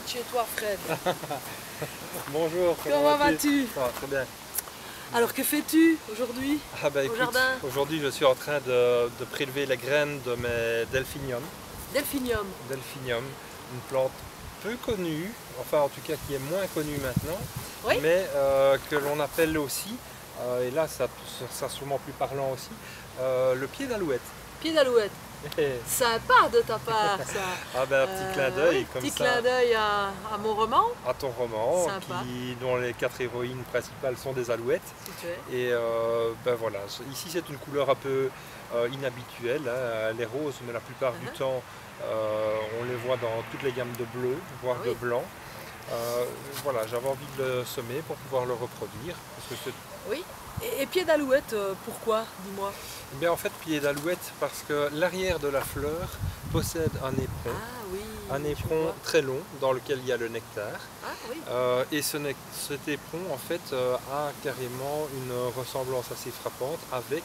de chez toi, Fred. Bonjour, Comment vas-tu? Ça va très bien. Alors que fais-tu aujourd'hui au jardin? Aujourd'hui je suis en train de prélever les graines de mes delphiniums. Delphinium. Delphinium, une plante peu connue, enfin en tout cas qui est moins connue maintenant, Oui. mais que l'on appelle aussi, et là ça sera sûrement plus parlant aussi, le pied d'alouette. Pied d'alouette. Sympa de ta part ça. Ah ben un petit clin d'œil comme petit ça. Clin d'œil à mon roman. À ton roman, Sympa. dont les 4 héroïnes principales sont des alouettes. Et ben voilà, ici c'est une couleur un peu inhabituelle, hein. Elle est rose, mais la plupart du temps on les voit dans toutes les gammes de bleu, voire de blanc. Voilà, j'avais envie de le semer pour pouvoir le reproduire. Parce que oui. Et pied d'alouette, pourquoi? Dis-moi. Eh bien, en fait, pied d'alouette, parce que l'arrière de la fleur possède un éperon. Ah, oui, un éperon très long dans lequel il y a le nectar. Ah, oui. Et cet éperon, en fait, a carrément une ressemblance assez frappante avec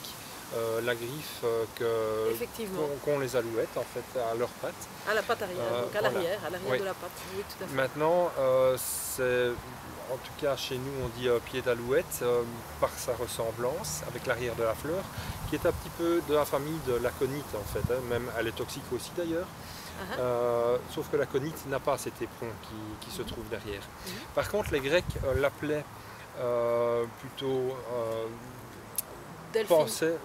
la griffe qu'ont les alouettes, en fait, à leurs pattes. À la patte arrière, donc à l'arrière, oui. de la patte. Oui, tout à fait. Maintenant, en tout cas chez nous on dit pied d'alouette par sa ressemblance avec l'arrière de la fleur, qui est un petit peu de la famille de l'aconite en fait, hein. Même elle est toxique aussi d'ailleurs. Sauf que l'aconite n'a pas cet éperon qui se trouve derrière. Par contre les Grecs l'appelaient plutôt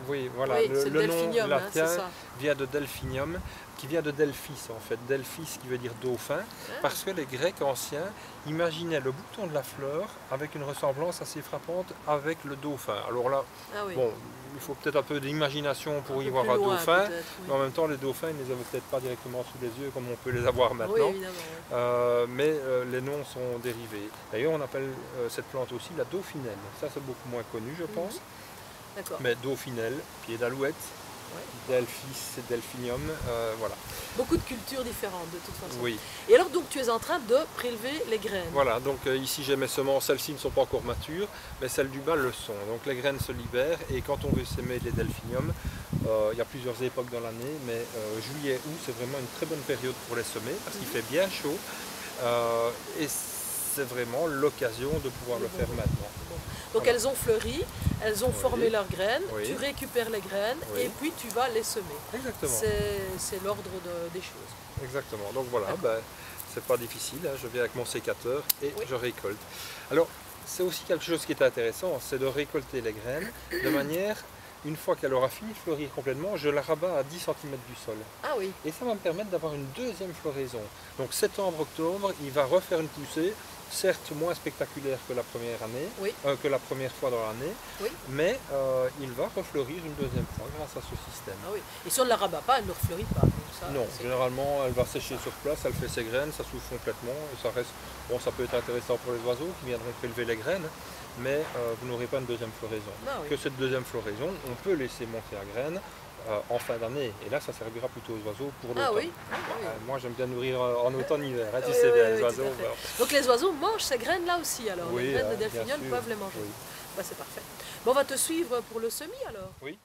oui, voilà, oui, le nom latin hein, vient de delphinium, qui vient de Delphis en fait, Delphis qui veut dire dauphin, parce que les Grecs anciens imaginaient le bouton de la fleur avec une ressemblance assez frappante avec le dauphin. Alors là, bon, il faut peut-être un peu d'imagination pour y voir un dauphin, mais en même temps les dauphins, ils ne les avaient peut-être pas directement sous les yeux comme on peut les avoir maintenant, mais les noms sont dérivés. D'ailleurs on appelle cette plante aussi la dauphinelle, ça c'est beaucoup moins connu je pense. Mais dauphinelle, pied d'alouette, Delphis, delphinium, voilà. Beaucoup de cultures différentes de toute façon. Oui. Et alors donc tu es en train de prélever les graines. Voilà, donc ici j'ai mes semences, celles-ci ne sont pas encore matures, mais celles du bas le sont. Donc les graines se libèrent et quand on veut s'aimer les delphiniums, il y a plusieurs époques dans l'année, mais juillet-août c'est vraiment une très bonne période pour les semer parce qu'il fait bien chaud et c'est vraiment l'occasion de pouvoir le faire maintenant. Donc voilà. Elles ont fleuri, elles ont formé leurs graines, tu récupères les graines et puis tu vas les semer. Exactement. C'est l'ordre des choses. Exactement. Donc voilà, c'est pas difficile, hein. Je viens avec mon sécateur et je récolte. Alors c'est aussi quelque chose qui est intéressant, c'est de récolter les graines de manière, une fois qu'elle aura fini de fleurir complètement, je la rabats à 10 cm du sol. Ah oui. Et ça va me permettre d'avoir une deuxième floraison. Donc septembre-octobre, il va refaire une poussée, certes moins spectaculaire que la première année, que la première fois dans l'année, mais il va refleurir une deuxième fois grâce à ce système. Ah oui. Et si on ne la rabat pas, elle ne refleurit pas. Ça, non, généralement elle va sécher sur place, elle fait ses graines, ça s'ouvre complètement et ça reste. Bon, ça peut être intéressant pour les oiseaux qui viendront prélever les graines, mais vous n'aurez pas une deuxième floraison. Que cette deuxième floraison, on peut laisser monter à graines en fin d'année, et là ça servira plutôt aux oiseaux pour l'automne. Moi j'aime bien nourrir en automne-hiver, hein, tu sais bien, les oiseaux. Donc les oiseaux mangent ces graines là aussi alors, les graines de delphinium peuvent les manger. C'est parfait. Bon, on va te suivre pour le semis alors. Oui.